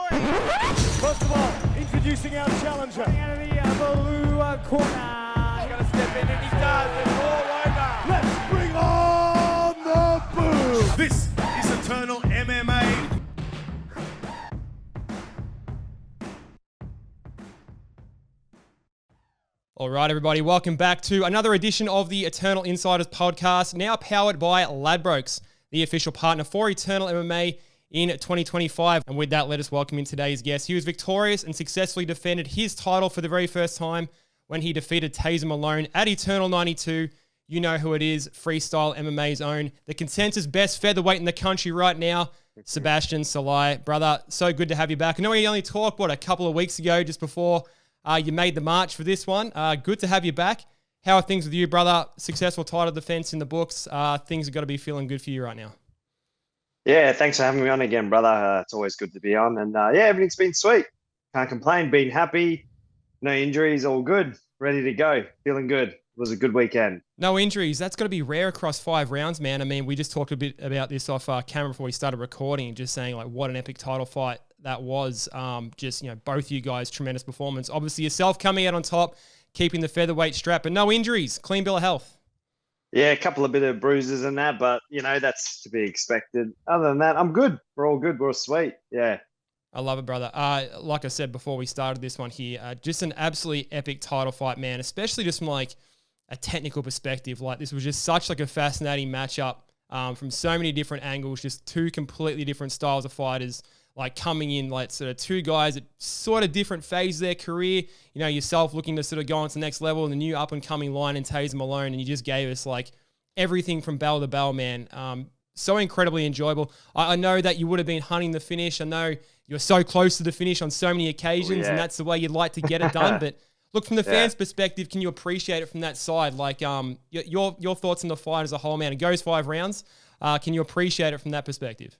First of all, introducing our challenger. Out of the blue corner. He's going to step in and he does. It's all over. Let's bring on the boom. This is Eternal MMA. All right, everybody, welcome back to another edition of the Eternal Insiders Podcast, now powered by Ladbrokes, the official partner for Eternal MMA in 2025. And with that, let us welcome in today's guest. He was victorious and successfully defended his title for the very first time when he defeated Taser Malone at Eternal 92. You know who it is, Freestyle MMA's own, the consensus best featherweight in the country right now, Sebastian Szalay. Brother, so good to have you back. I know we only talked, a couple of weeks ago, just before you made the march for this one. Good to have you back. How are things with you, brother? Successful title defense in the books. Things have got to be feeling good for you right now. Yeah, thanks for having me on again, brother. It's always good to be on. And yeah, everything's been sweet. Can't complain. Been happy. No injuries. All good. Ready to go. Feeling good. It was a good weekend. No injuries. That's got to be rare across 5 rounds, man. I mean, we just talked a bit about this off camera before we started recording, just saying like what an epic title fight that was. Just, you know, both you guys, tremendous performance. Obviously yourself coming out on top, keeping the featherweight strap, but no injuries. Clean bill of health. Yeah, a couple of bit of bruises and that, but, you know, that's to be expected. Other than that, I'm good. We're all good. We're all sweet. Yeah. I love it, brother. Like I said before we started this one here, just an absolutely epic title fight, man, especially just from like a technical perspective. Like this was just such like a fascinating matchup from so many different angles, just 2 completely different styles of fighters, like coming in like sort of 2 guys at sort of different phases of their career. You know, yourself looking to sort of go on to the next level, and the new up and coming line in Taser Malone, and you just gave us like everything from bell to bell, man. So incredibly enjoyable. I know that you would have been hunting the finish. I know you're so close to the finish on so many occasions, and that's the way you'd like to get it done. But look, from the fans' perspective, can you appreciate it from that side? Like your thoughts on the fight as a whole, man. It goes 5 rounds. Can you appreciate it from that perspective?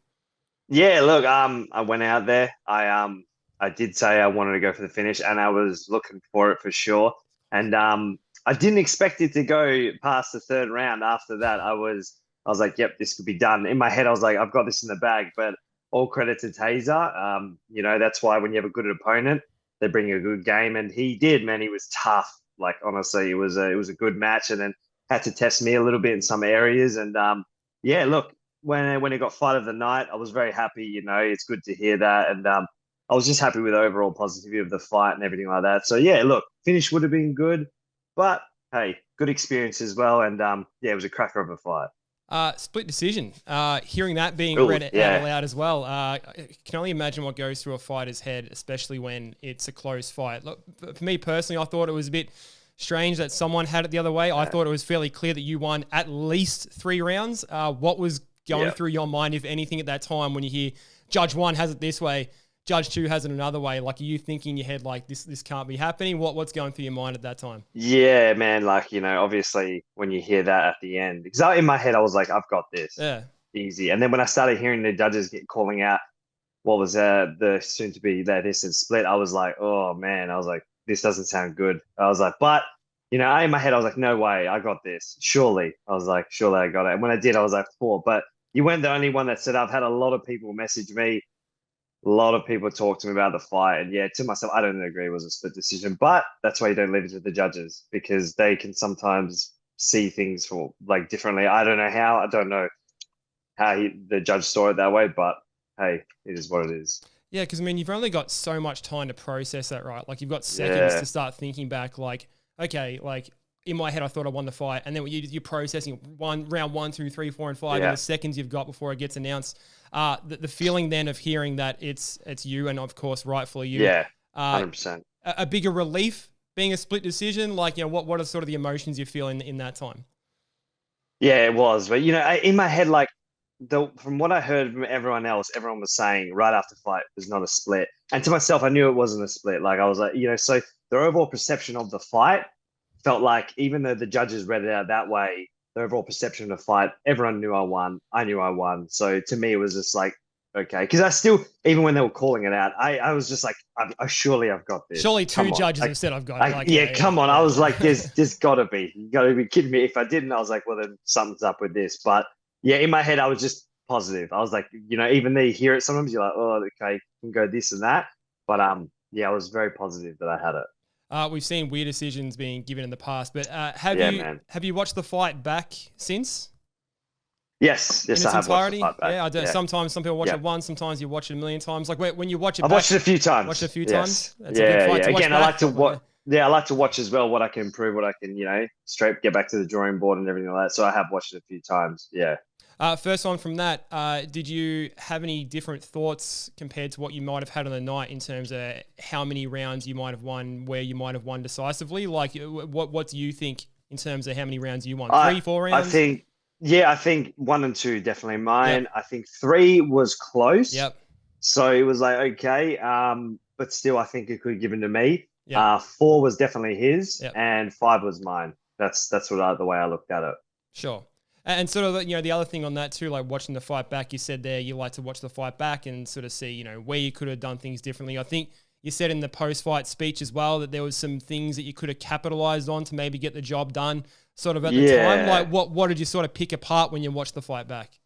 Yeah, look, I went out there. I did say I wanted to go for the finish, and I was looking for it for sure. And I didn't expect it to go past the 3rd round. After that, I was like, yep, this could be done. In my head, I was like, I've got this in the bag. But all credit to Taser. You know, that's why when you have a good opponent, they bring a good game. And he did, man. He was tough. Like, honestly, it was a good match, and then had to test me a little bit in some areas. And yeah, look, when it got fight of the night, I was very happy. You know, it's good to hear that. And I was just happy with the overall positivity of the fight and everything like that. So yeah, look, finish would have been good, but hey, good experience as well. And yeah, it was a cracker of a fight. Split decision. Hearing that being read out loud as well, I can only imagine what goes through a fighter's head, especially when it's a close fight. Look, for me personally, I thought it was a bit strange that someone had it the other way. I thought it was fairly clear that you won at least 3 rounds. What was going through your mind, if anything, at that time when you hear Judge 1 has it this way, Judge 2 has it another way? Like, are you thinking in your head like this can't be happening? What's going through your mind at that time? Yeah, man. Like, you know, obviously when you hear that at the end, because in my head I was like, I've got this, easy. And then when I started hearing the judges calling out what was the soon to be that instant split, I was like, oh man, I was like, this doesn't sound good. I was like, but you know, in my head I was like, no way, I got this. Surely, I was like, surely I got it. And when I did, I was like, 4. But you weren't the only one that said. I've had a lot of people message me. A lot of people talk to me about the fight. And yeah, to myself, I don't agree it was a split decision. But that's why you don't leave it to the judges, because they can sometimes see things for like differently. I don't know how. I don't know how the judge saw it that way. But hey, it is what it is. Yeah, because I mean, you've only got so much time to process that, right? Like you've got seconds to start thinking back. Like, okay, like in my head, I thought I won the fight. And then you're processing round 1, 2, 3, 4, and 5 in the seconds you've got before it gets announced. The feeling then of hearing that it's you, and of course, rightfully you. Yeah, 100%. A bigger relief being a split decision. Like, you know, what are sort of the emotions you feel in that time? Yeah, it was. But, you know, in my head, like, from what I heard from everyone else, everyone was saying right after fight it was not a split. And to myself, I knew it wasn't a split. Like, I was like, you know, so the overall perception of the fight felt like, even though the judges read it out that way, the overall perception of the fight, everyone knew I won. I knew I won. So to me, it was just like, okay. Because I still, even when they were calling it out, I was just like, surely I've got this. Surely 2 judges have said I've got it. Like, yeah, come on. I was like, there's got to be. You got to be kidding me. If I didn't, I was like, well, then something's up with this. But yeah, in my head, I was just positive. I was like, even though you hear it sometimes, you're like, oh, okay, can go this and that. But yeah, I was very positive that I had it. We've seen weird decisions being given in the past, but have you watched the fight back since? Yes, I have watched the fight back. Yeah, I do. Sometimes some people watch it once, sometimes you watch it a million times. Like when you watch it, I've watched it a few times. Watched it a few times. That's a big fight to watch Again, back. I like to watch. Yeah, I like to watch as well what I can improve, what I can, get back to the drawing board and everything like that. So I have watched it a few times. Yeah. First one from that, did you have any different thoughts compared to what you might have had on the night in terms of how many rounds you might have won, where you might have won decisively? Like, what do you think in terms of how many rounds you won? 3, 4 rounds? I think 1 and 2 definitely mine. Yep. I think 3 was close. Yep. So it was like, okay, but still I think it could have given to me. Yep. 4 was definitely his, yep. and 5 was mine. That's the way I looked at it. Sure. And sort of, the other thing on that too, like watching the fight back, you said there you like to watch the fight back and sort of see, where you could have done things differently. I think you said in the post-fight speech as well that there was some things that you could have capitalized on to maybe get the job done sort of at the time. Like what did you sort of pick apart when you watched the fight back?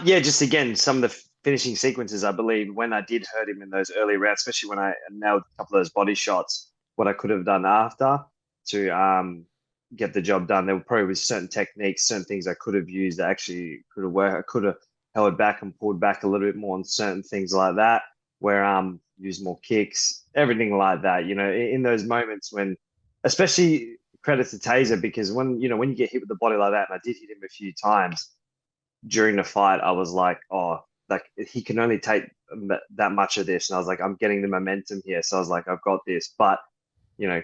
Just again, some of the finishing sequences, I believe, when I did hurt him in those early rounds, especially when I nailed a couple of those body shots, what I could have done after to get the job done. There were probably certain techniques, certain things I could have used that actually could have worked. I could have held back and pulled back a little bit more on certain things like that, where use more kicks, everything like that. In those moments when, especially credit to Taser, because when you get hit with the body like that, and I did hit him a few times during the fight, I was like, oh, like he can only take that much of this, and I was like, I'm getting the momentum here, so I was like, I've got this. But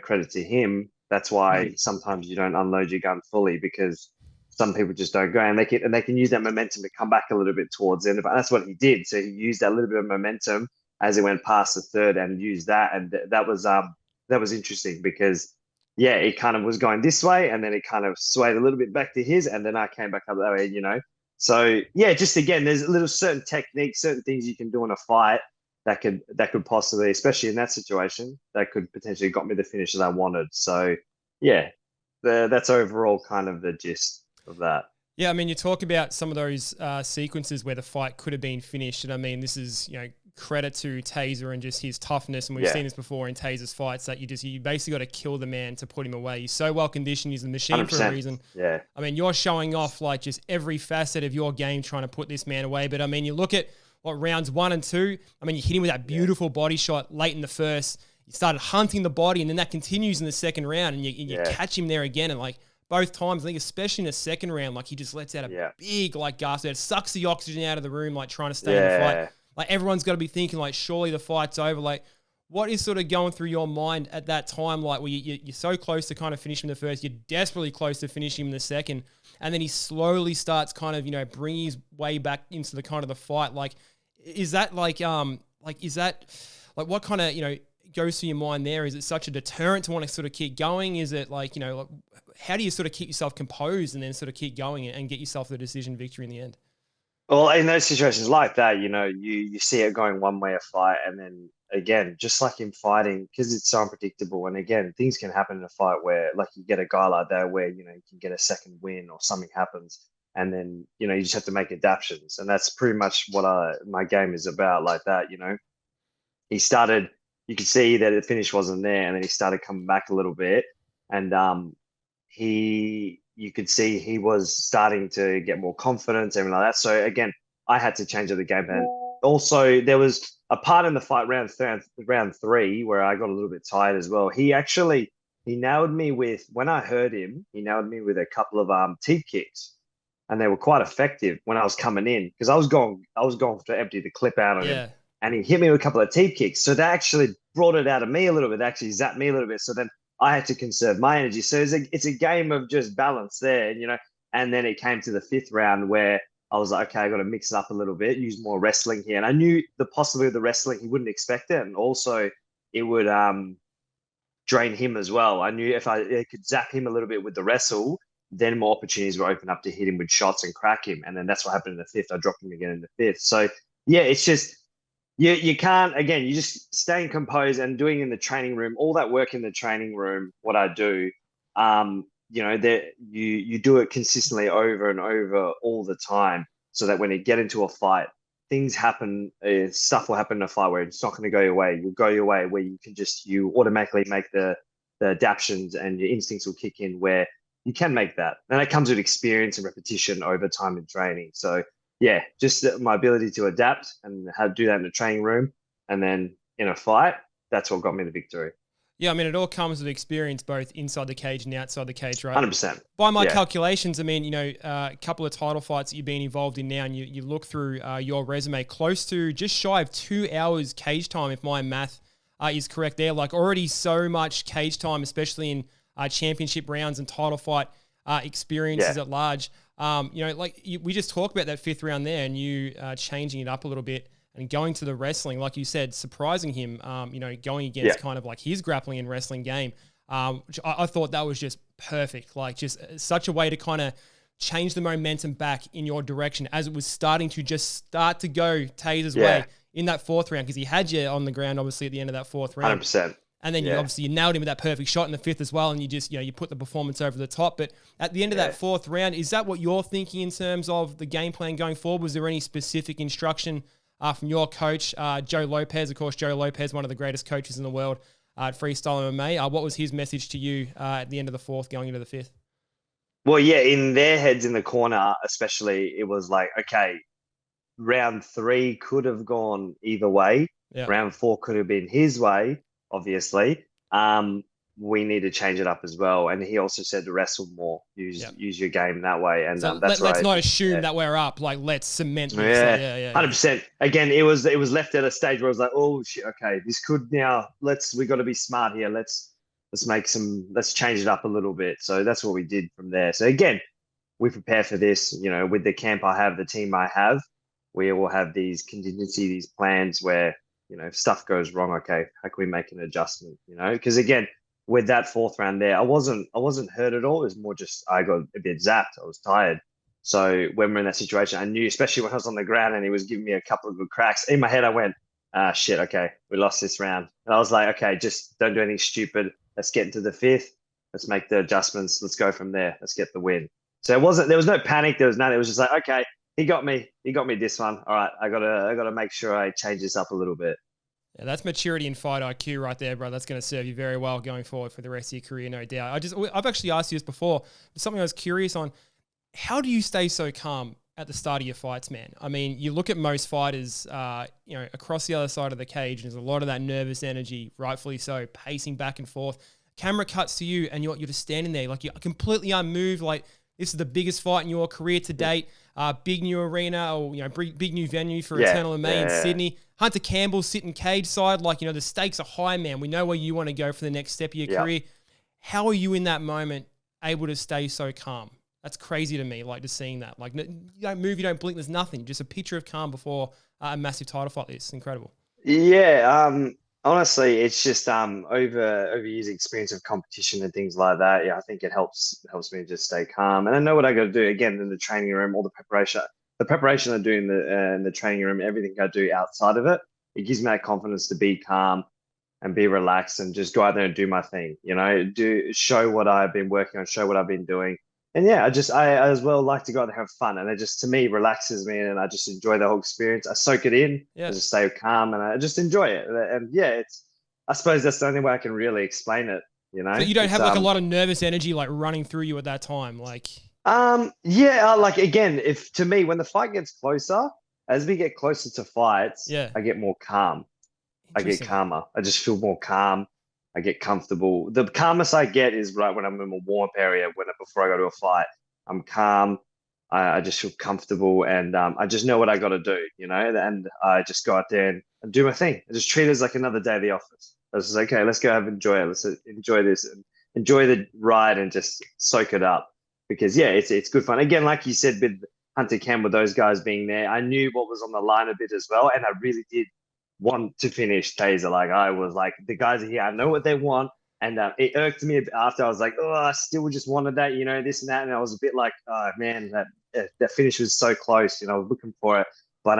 credit to him. That's why sometimes you don't unload your gun fully, because some people just don't go, and they can use that momentum to come back a little bit towards the end. And that's what he did. So he used that little bit of momentum as he went past the third and used that, and that was interesting because it kind of was going this way, and then it kind of swayed a little bit back to his, and then I came back up that way. So just again, there's a little certain techniques, certain things you can do in a fight that could possibly, especially in that situation, that could potentially got me the finish that I wanted. So that's overall kind of the gist of that. Yeah, I mean, you talk about some of those sequences where the fight could have been finished, and I mean, this is credit to Taser and just his toughness, and we've seen this before in Taser's fights that you basically got to kill the man to put him away. He's so well conditioned, he's a machine 100%. For a reason. Yeah, I mean, you're showing off like just every facet of your game trying to put this man away. But I mean, you look at rounds 1 and 2. I mean, you hit him with that beautiful body shot late in the first. You started hunting the body, and then that continues in the second round, and you catch him there again, and like both times, I think especially in the second round, like he just lets out a big like gasp. It sucks the oxygen out of the room, like trying to stay in the fight. Like everyone's got to be thinking like, surely the fight's over. Like, what is sort of going through your mind at that time? Like, where you're so close to kind of finishing the first, you're desperately close to finishing him in the second, and then he slowly starts kind of bringing his way back into the kind of the fight. Like, is that what kind of goes through your mind there? Is it such a deterrent to want to sort of keep going? Is it like how do you sort of keep yourself composed and then sort of keep going and get yourself the decision victory in the end? Well, in those situations like that, you see it going one way a fight, and then again, just like in fighting, because it's so unpredictable, and again, things can happen in a fight where, like, you get a guy like that where you can get a second win or something happens, and then you just have to make adaptations, and that's pretty much what my game is about. Like that, he started. You could see that the finish wasn't there, and then he started coming back a little bit, and you could see he was starting to get more confidence, everything like that. So again, I had to change up the game plan. Also, there was a part in the fight round 3 where I got a little bit tired as well. He nailed me with, when I heard him, he nailed me with a couple of teep kicks, and they were quite effective when I was coming in, because I was going to empty the clip out on him, and he hit me with a couple of teep kicks. So that actually brought it out of me a little bit, actually zapped me a little bit. So then I had to conserve my energy. So it's a game of just balance there, and then it came to the 5th round where I was like, okay, I got to mix it up a little bit, use more wrestling here. And I knew the possibility of the wrestling, he wouldn't expect it. And also it would drain him as well. I knew if I could zap him a little bit with the wrestle, then more opportunities were open up to hit him with shots and crack him. And then that's what happened in the 5th. I dropped him again in the 5th. So it's just, you can't, again, you just staying composed and doing in the training room, all that work in the training room, what I do, that you do it consistently over and over all the time. so that when you get into a fight, things happen, stuff will happen in a fight where it's not going to go your way. You'll go your way where you automatically make the adaptions and your instincts will kick in where you can make that. And that comes with experience and repetition over time in training. So yeah, just my ability to adapt and do that in the training room and then in a fight, that's what got me the victory. Yeah, I mean, it all comes with experience, both inside the cage and outside the cage, right? 100%. By my calculations, I mean, a couple of title fights that you've been involved in now, and you look through your resume, close to just shy of 2 hours cage time, if my math is correct there. Like already so much cage time, especially in championship rounds and title fight experiences at large. We just talked about that 5th round there and you changing it up a little bit and going to the wrestling, like you said, surprising him, going against kind of like his grappling and wrestling game, which I thought that was just perfect. Like just such a way to kind of change the momentum back in your direction as it was starting to go Taser's way in that 4th round, because he had you on the ground, obviously, at the end of that 4th round. 100%. And then you nailed him with that perfect shot in the 5th as well, and you just, you put the performance over the top. But at the end of that 4th round, is that what you're thinking in terms of the game plan going forward? Was there any specific instruction from your coach, Joe Lopez? Of course, Joe Lopez, one of the greatest coaches in the world at freestyle MMA. What was his message to you at the end of the 4th going into the 5th? Well, yeah, in their heads in the corner, especially, it was like, okay, round 3 could have gone either way. Yeah. Round 4 could have been his way, obviously. We need to change it up as well. And he also said to wrestle more, use your game that way. And so that's let's not assume that we're up. Like, let's cement this. 100%. Again, it was left at a stage where I was like, oh shit, okay, this could now. We got to be smart here. Let's change it up a little bit. So that's what we did from there. So again, we prepare for this. With the camp I have, the team I have, we all have these contingency, these plans where if stuff goes wrong, okay, how can we make an adjustment? Because again, with that 4th round there, I wasn't hurt at all. It was more just I got a bit zapped. I was tired. So when we're in that situation, I knew, especially when I was on the ground and he was giving me a couple of good cracks, in my head I went, shit, okay, we lost this round. And I was like, okay, just don't do anything stupid. Let's get into the 5th. Let's make the adjustments. Let's go from there. Let's get the win. So there was no panic. There was none. It was just like, okay, he got me this one. All right, I gotta make sure I change this up a little bit. Yeah, that's maturity and fight IQ right there, bro. That's going to serve you very well going forward for the rest of your career, no doubt. I've actually asked you this before, but something I was curious on. How do you stay so calm at the start of your fights, man? I mean, you look at most fighters, across the other side of the cage, and there's a lot of that nervous energy, rightfully so, pacing back and forth. Camera cuts to you, and you're just standing there, like you're completely unmoved, like this is the biggest fight in your career to date. Big new arena, or big new venue for Eternal MMA in Sydney. Hunter Campbell sitting cage side, like the stakes are high, man. We know where you want to go for the next step of your career. How are you in that moment able to stay so calm? That's crazy to me, like just seeing that. Like you don't move, you don't blink. There's nothing. Just a picture of calm before a massive title fight. It's incredible. Yeah. Honestly, it's just over years experience of competition and things like that. Yeah, I think it helps me just stay calm, and I know what I got to do. Again, in the training room, all the preparation I do in the training room, everything I do outside of it, it gives me that confidence to be calm and be relaxed and just go out there and do my thing. Show what I've been working on, show what I've been doing, and I as well like to go out there and have fun, and it just to me relaxes me, and I just enjoy the whole experience. I soak it in, I just stay calm, and I just enjoy it. And I suppose that's the only way I can really explain it. So you don't have like a lot of nervous energy like running through you at that time, like. Like again, if to me when the fight gets closer, as we get closer to fights, I get more calm. I get calmer. I just feel more calm. I get comfortable. The calmest I get is right when I'm in a warm-up area, before I go to a fight. I'm calm. I just feel comfortable, and I just know what I got to do, and I just go out there and do my thing. I just treat it as like another day at the office. I was just okay, let's go enjoy it. Let's enjoy this and enjoy the ride and just soak it up. Because it's good fun. Again, like you said, with Hunter Campbell, those guys being there, I knew what was on the line a bit as well, and I really did want to finish Taser. Like I was like, the guys are here. I know what they want, and it irked me a bit after. I was like, oh, I still just wanted that, this and that, and I was a bit like, oh man, that finish was so close. I was looking for it, but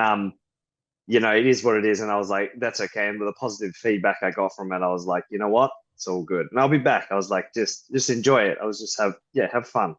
it is what it is, and I was like, that's okay. And with the positive feedback I got from it, I was like, you know what, it's all good, and I'll be back. I was like, just enjoy it. I was just have fun.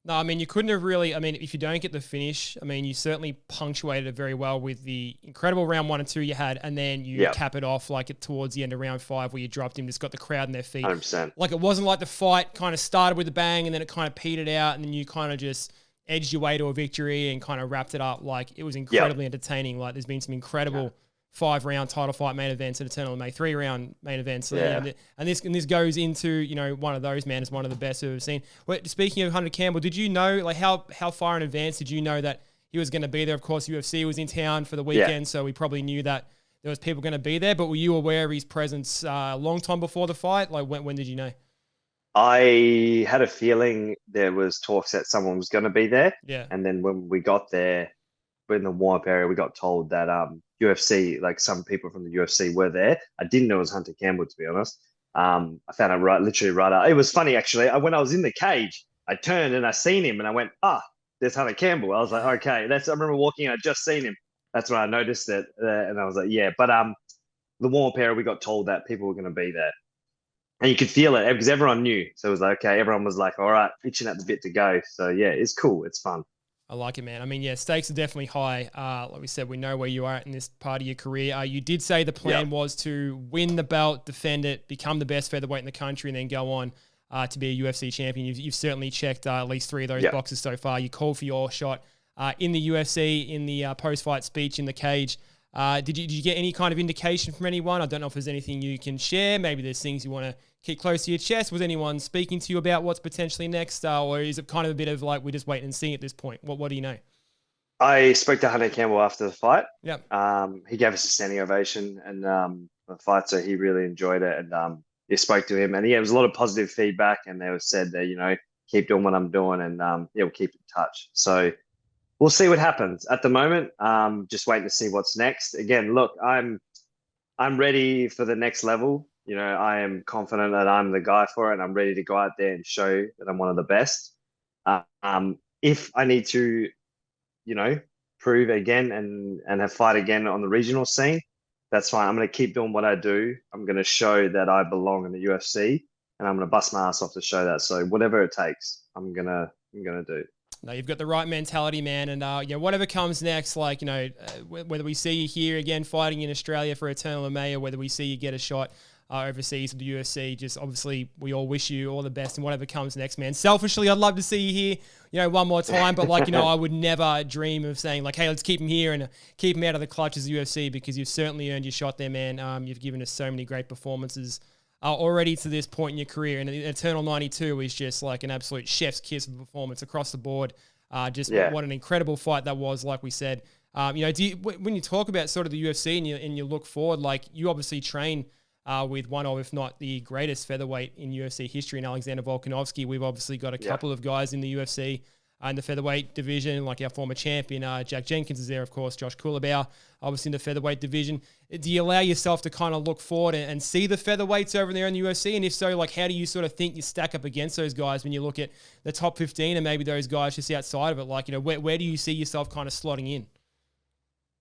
No, I mean, you couldn't have really, I mean, if you don't get the finish, I mean, you certainly punctuated it very well with the incredible round 1 and 2 you had, and then you cap it off towards the end of round 5 where you dropped him, just got the crowd in their feet. 100%. Like, it wasn't like the fight kind of started with a bang and then it kind of petered out and then you kind of just edged your way to a victory and kind of wrapped it up. Like, it was incredibly entertaining. Like, there's been some incredible 5-round title fight main events and Eternal MMA 3-round main events. And this goes into, one of those, man, is one of the best we've ever seen. Wait, speaking of Hunter Campbell, did you know, like, how far in advance did you know that he was going to be there? Of course, UFC was in town for the weekend, so we probably knew that there was people going to be there, but were you aware of his presence a long time before the fight? Like, when did you know? I had a feeling there was talks that someone was going to be there. Yeah. And then when we got there, in the warm-up area, we got told that UFC, like some people from the UFC were there. I didn't know it was Hunter Campbell, to be honest. I found it literally right out. It was funny, actually. When I was in the cage, I turned and I seen him and I went, there's Hunter Campbell. I was like, okay. I remember walking in, I just seen him. That's when I noticed it. And I was like, yeah. But the warm-up area, we got told that people were going to be there. And you could feel it because everyone knew. So it was like, okay, everyone was like, all right, itching at the bit to go. So yeah, it's cool. It's fun. I like it, man. I mean, yeah, stakes are definitely high. Like we said, we know where you are at in this part of your career. You did say the plan was to win the belt, defend it, become the best featherweight in the country, and then go on to be a UFC champion. You've certainly checked at least 3 of those boxes so far. You called for your shot in the UFC, in the post-fight speech in the cage. Did you get any kind of indication from anyone? I don't know if there's anything you can share. Maybe there's things you want to keep close to your chest. Was anyone speaking to you about what's potentially next? Or is it kind of a bit of like, we're just waiting and seeing at this point? What do you know? I spoke to Hunter Campbell after the fight. Yep. He gave us a standing ovation and the fight, so he really enjoyed it. And he spoke to him, and it was a lot of positive feedback. And they said that, keep doing what I'm doing, and we'll keep in touch. So we'll see what happens. At the moment, just waiting to see what's next. Again, look, I'm ready for the next level. I am confident that I'm the guy for it, and I'm ready to go out there and show that I'm one of the best. If I need to, prove again and have fight again on the regional scene, that's fine. I'm going to keep doing what I do. I'm going to show that I belong in the UFC, and I'm going to bust my ass off to show that. So whatever it takes, I'm gonna do. No, you've got the right mentality, man. And whatever comes next, whether we see you here again fighting in Australia for Eternal MMA or whether we see you get a shot overseas with the UFC, just obviously we all wish you all the best and whatever comes next, man. Selfishly, I'd love to see you here, one more time, but I would never dream of saying hey, let's keep him here and keep him out of the clutches of the UFC, because you've certainly earned your shot there, man. You've given us so many great performances already to this point in your career, and Eternal 92 is just like an absolute chef's kiss of a performance across the board. What an incredible fight that was, like we said. When you talk about sort of the UFC and you look forward, you obviously train with one of, if not the greatest featherweight in UFC history, in Alexander Volkanovski. We've obviously got a couple of guys in the UFC in the featherweight division, like our former champion, Jack Jenkins is there, of course, Josh Kulabau, obviously in the featherweight division. Do you allow yourself to kind of look forward and see the featherweights over there in the UFC? And if so, how do you sort of think you stack up against those guys when you look at the top 15 and maybe those guys just outside of it? Where do you see yourself kind of slotting in?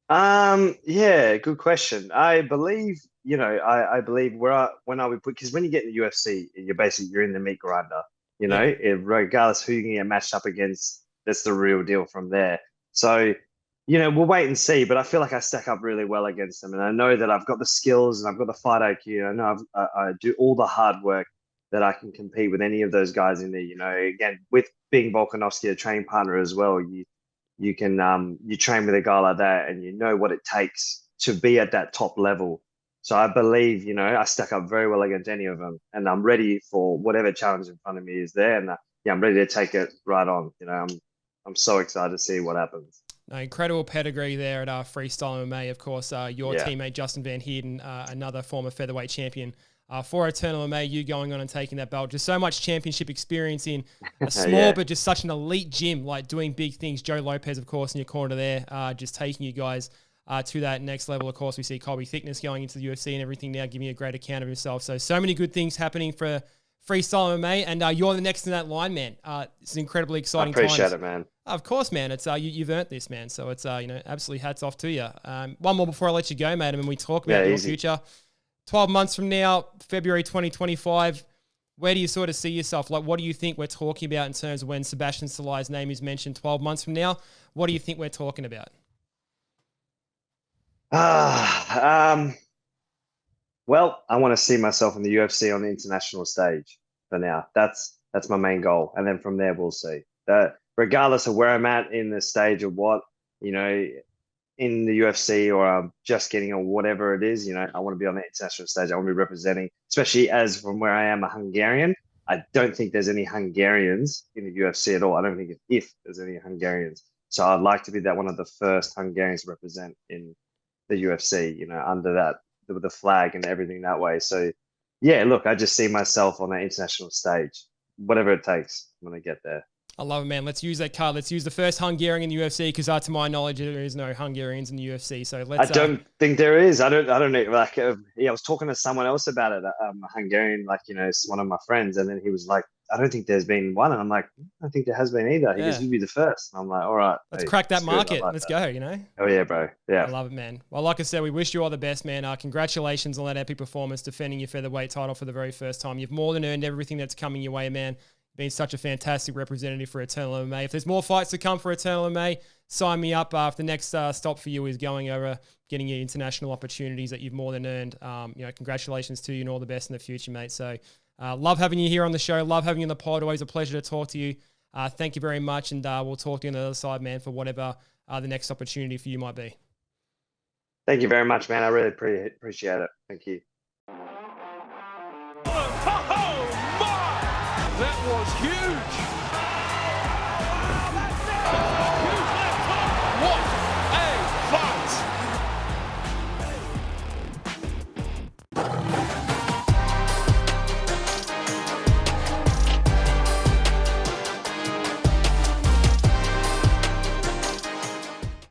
Yeah, good question. I believe, I believe when I would put, because when you get in the UFC, you're in the meat grinder, regardless who you can get matched up against, that's the real deal from there. So, we'll wait and see, but I feel like I stack up really well against them. And I know that I've got the skills and I've got the fight IQ. I know I do all the hard work that I can compete with any of those guys in there. Again, with being Volkanovski, a training partner as well, you can you train with a guy like that and you know what it takes to be at that top level. So I believe, I stack up very well against any of them, and I'm ready for whatever challenge in front of me is there. And I'm ready to take it right on. I'm so excited to see what happens. No, incredible pedigree there at Freestyle MMA. Of course, your teammate Justin Van Heerden, another former featherweight champion for Eternal MMA, you going on and taking that belt. Just so much championship experience in a small but just such an elite gym, doing big things. Joe Lopez, of course, in your corner there, just taking you guys to that next level. Of course, we see Colby Thickness going into the UFC and everything now, giving a great account of himself. So many good things happening for Freestyle MMA, and you're the next in that line, man. It's an incredibly exciting time. I appreciate it, man. Of course, man. It's you've earned this, man. So it's absolutely hats off to you. One more before I let you go, mate. I mean, we talk about your future. 12 months from now, February 2025, where do you sort of see yourself? Like, what do you think we're talking about in terms of when Sebastian Szalay's name is mentioned 12 months from now? What do you think we're talking about? Well, I want to see myself in the UFC on the international stage for now. That's my main goal. And then from there, we'll see. Regardless of where I'm at in the stage or what, in the UFC or I'm just getting or whatever it is, I want to be on the international stage. I want to be representing, especially as from where I am a Hungarian. I don't think there's any Hungarians in the UFC at all. I don't think if there's any Hungarians. So I'd like to be one of the first Hungarians to represent in the UFC, under that, with the flag and everything that way. So yeah, look, I just see myself on the international stage, whatever it takes when I get there. I love it, man. Let's use that card. Let's use the first Hungarian in the UFC because, to my knowledge, there is no Hungarians in the UFC. So let's. I don't think there is. I don't know. Like, I was talking to someone else about it. A Hungarian, one of my friends, and then he was like, "I don't think there's been one." And I'm like, "I don't think there has been either." He goes, "You'd be the first." And I'm like, "All right, let's crack that market. Let's go." Oh yeah, bro. Yeah. I love it, man. Well, like I said, we wish you all the best, man. Congratulations on that epic performance, defending your featherweight title for the very first time. You've more than earned everything that's coming your way, man. Been such a fantastic representative for Eternal MMA. If there's more fights to come for Eternal MMA, sign me up. If the next stop for you is going over, getting your international opportunities that you've more than earned, congratulations to you and all the best in the future, mate. So love having you here on the show. Love having you in the pod. Always a pleasure to talk to you. Thank you very much. And we'll talk to you on the other side, man, for whatever the next opportunity for you might be. Thank you very much, man. I really appreciate it. Thank you. That was huge.